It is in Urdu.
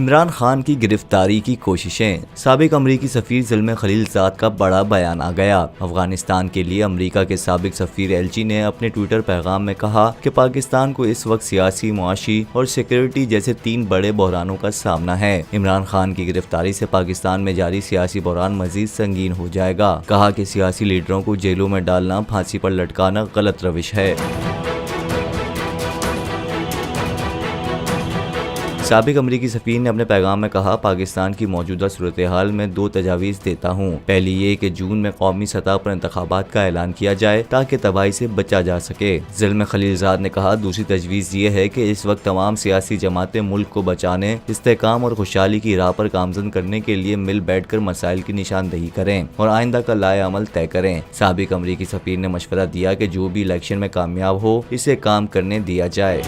عمران خان کی گرفتاری کی کوششیں، سابق امریکی سفیر زلمے خلیلزاد کا بڑا بیان آ گیا۔ افغانستان کے لیے امریکہ کے سابق سفیر ایل جی نے اپنے ٹویٹر پیغام میں کہا کہ پاکستان کو اس وقت سیاسی، معاشی اور سیکورٹی جیسے 3 بڑے بحرانوں کا سامنا ہے۔ عمران خان کی گرفتاری سے پاکستان میں جاری سیاسی بحران مزید سنگین ہو جائے گا۔ کہا کہ سیاسی لیڈروں کو جیلوں میں ڈالنا، پھانسی پر لٹکانا غلط روش ہے۔ سابق امریکی سفیر نے اپنے پیغام میں کہا، پاکستان کی موجودہ صورتحال میں 2 تجاویز دیتا ہوں۔ پہلی یہ کہ جون میں قومی سطح پر انتخابات کا اعلان کیا جائے تاکہ تباہی سے بچا جا سکے۔ زلمے خلیلزاد نے کہا، دوسری تجویز یہ ہے کہ اس وقت تمام سیاسی جماعتیں ملک کو بچانے، استحکام اور خوشحالی کی راہ پر گامزن کرنے کے لیے مل بیٹھ کر مسائل کی نشاندہی کریں اور آئندہ کا لائحہ عمل طے کریں۔ سابق امریکی سفیر نے مشورہ دیا کہ جو بھی الیکشن میں کامیاب ہو، اسے کام کرنے دیا جائے۔